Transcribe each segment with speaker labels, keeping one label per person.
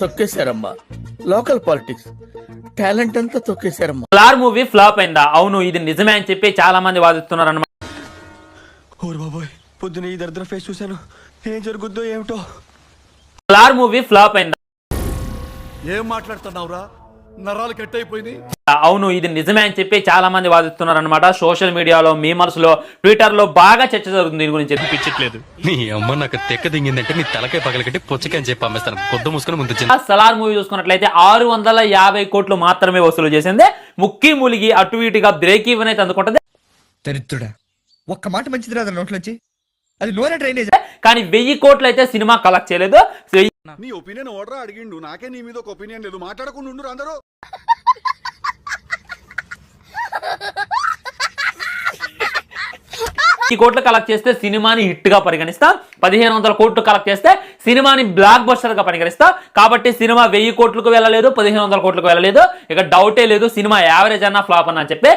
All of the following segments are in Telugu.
Speaker 1: తొక్కేశారమ్మా. లోకల్ పాలిటిక్స్ టాలెంట్ అంతా తొక్కేశారమ్మా.
Speaker 2: సలార్ మూవీ ఫ్లాప్ అయిందా? అవును, ఇది నిజమే అని చెప్పి చాలా మంది వాదిస్తున్నారు అన్నమాట.
Speaker 3: ఓర్ బాబోయ్, పొద్దున ఈ దరిద్ర ఫేస్ చూశాను, ఏం జరుగుద్దో ఏమిటో.
Speaker 2: సలార్ మూవీ ఫ్లాప్ అయిందా?
Speaker 4: ఏం మాట్లాడుతున్నావురా, నరాలు కట్ అయిపోయింది.
Speaker 2: అవును, ఇది నిజమే అని చెప్పి చాలా మంది వాదిస్తున్నారు అనమాట. సోషల్ మీడియాలో, మీమర్స్ లో, ట్విట్టర్ లో బాగా చర్చ జరుగుతుంది దీని గురించి.
Speaker 5: అనిపించట్లేదు. నీ అమ్మ నాకు తెక్క దింగిందంటే నీ తలకాయ పగలకట్టి పొచ్చకాయ అని చెప్పి అమ్మేస్తాను. కొద్ది ముసుకొని ముందు
Speaker 2: సలార్ మూవీ చూసుకున్నట్లయితే 650 కోట్లు మాత్రమే వసూలు చేసింది. ముక్కి మూలిగి అటు ఇటుగా బ్రేక్ ఈవెన్ అయితే అందుకుంటుంది.
Speaker 6: దరిద్రుడా, ఒక్క మాట మంచిది రాదు నోట్లోంచి, అది నోరే డ్రైనేజ్.
Speaker 2: కానీ 1000 కోట్లు అయితే సినిమా కలెక్ట్ చేయలేదు.
Speaker 4: నీ ఒపీనియన్ ఓడరా అడిగిండు, నాకే నీ మీద ఒక ఒపీనియన్ లేదు. మాట్లాడకుండా ఉండు అందరూ.
Speaker 2: ఈ కోట్లు కలెక్ట్ చేస్తే సినిమాని హిట్ గా పరిగణిస్తాం. 1500 కోట్లు కలెక్ట్ చేస్తే సినిమాని బ్లాక్ బస్టర్ గా పరిగణిస్తాం. కాబట్టి సినిమా 1000 కోట్లకు వెళ్ళలేదు, 1500 కోట్లకు వెళ్ళలేదు. ఇక డౌటే లేదు, సినిమా యావరేజ్ అన్నా ఫ్లాప్ అన్నా చెప్పి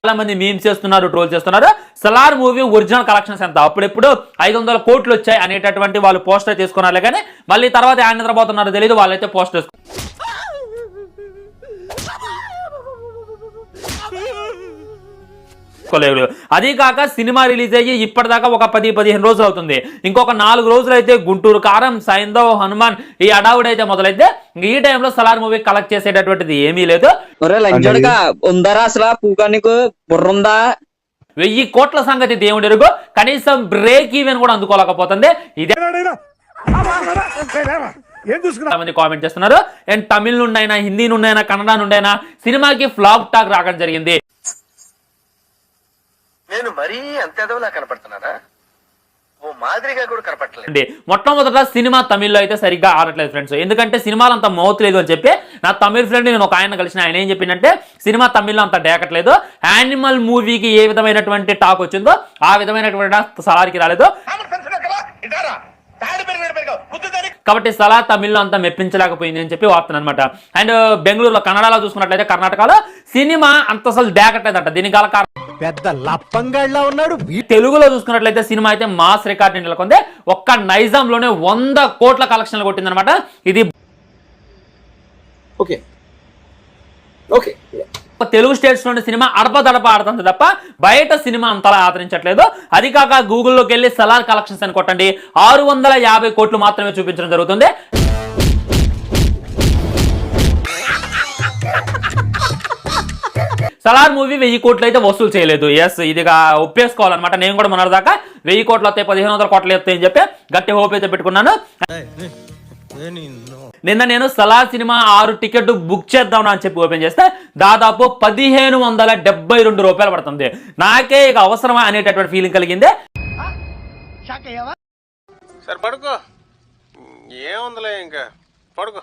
Speaker 2: చాలా మంది మీమ్స్ చేస్తున్నారు, ట్రోల్ చేస్తున్నారు. సలార్ మూవీ ఒరిజినల్ కలెక్షన్స్ ఎంత? అప్పుడెప్పుడు 500 కోట్లు వచ్చాయి అనేటటువంటి వాళ్ళు పోస్టర్ తీసుకున్నారు. కానీ మళ్ళీ తర్వాత ఆయన నిద్రపోతున్నారో తెలియదు, వాళ్ళైతే పోస్టర్ అదీ కాక సినిమా రిలీజ్ అయ్యి ఇప్పటిదాకా ఒక 10-15 రోజులు అవుతుంది. ఇంకొక 4 రోజులు అయితే గుంటూరు కారం, సైందవ్, హనుమాన్ ఈ అడావుడు అయితే మొదలైతే ఈ టైంలో సలార్ మూవీ కలెక్ట్ చేసేటటువంటిది ఏమీ లేదు. 1000 కోట్ల సంగతి దేవుడు ఎరుగు, కనీసం బ్రేక్ ఈవెన్ కూడా అందుకోలేకపోతుంది. ఇదే మంది కామెంట్ చేస్తున్నారు. అండ్ తమిళ నుండి అయినా, హిందీ నుండి అయినా, కన్నడ నుండి అయినా సినిమాకి ఫ్లాప్ టాక్ రావడం జరిగింది.
Speaker 7: నేను మరీ అంత ఎదవలా కనపడుతున్నానా? ఓ మాదిరిగా కూడా కనపడలేదు.
Speaker 2: మొట్టమొదట సినిమా తమిళ్లో అయితే సరిగ్గా ఆడట్లేదు ఫ్రెండ్స్. ఎందుకంటే సినిమాలు అంత మౌత్ అని చెప్పి నా తమిళ ఫ్రెండ్ నేను ఒక ఆయన కలిసిన, ఆయన ఏం చెప్పిందంటే సినిమా తమిళ్లో అంత డేకట్లేదు. యానిమల్ మూవీకి ఏ విధమైనటువంటి టాక్ వచ్చిందో ఆ విధమైనటువంటి సలార్కి రాలేదు. కాబట్టి సలార్ తమిళ్లో అంతా మెప్పించలేకపోయింది అని చెప్పి వార్తను అనమాట. అండ్ బెంగళూరులో, కన్నడలో చూసుకున్నట్లయితే, కర్ణాటకలో సినిమా అంత అసలు డేకట్లేదంట. దీనికి గల
Speaker 3: పెద్ద లప్పంగాళ్ళ ఉన్నాడు.
Speaker 2: తెలుగులో చూసుకున్నట్లయితే సినిమా అయితే మాస్ రికార్డ్ నెలకొంది. ఒక్క నైజాంలోనే 100 కోట్ల కలెక్షన్లు కొట్టిందనమాట. ఇది తెలుగు స్టేట్స్ లోని సినిమా అడపదడప ఆడుతుంది తప్ప బయట సినిమా అంతలా ఆదరించట్లేదు. అది కాక గూగుల్లోకి వెళ్ళి సలార్ కలెక్షన్స్ అని కొట్టండి, 650 కోట్లు మాత్రమే చూపించడం జరుగుతుంది. సలార్ మూవీ 1000 కోట్లు అయితే వసూలు చేయలేదు. ఎస్, ఇదిగా ఒప్పేసుకోవాలన్నమాట. నేను కూడా మొన్నటిదాకా 1000 కోట్లు వస్తాయి, 1500 కోట్లు వస్తాయి అని చెప్పి గట్టి హోప్ అయితే పెట్టుకున్నాను. నిన్న నేను సలార్ సినిమా 6 టికెట్ బుక్ చేద్దాం అని చెప్పి ఓపెన్ చేస్తే దాదాపు 1572 రూపాయలు పడుతుంది. నాకే ఇక అవసరమా అనేటటువంటి ఫీలింగ్ కలిగింది.
Speaker 8: సరే పడుకో, ఏముందిలే ఇంకా పడుకో.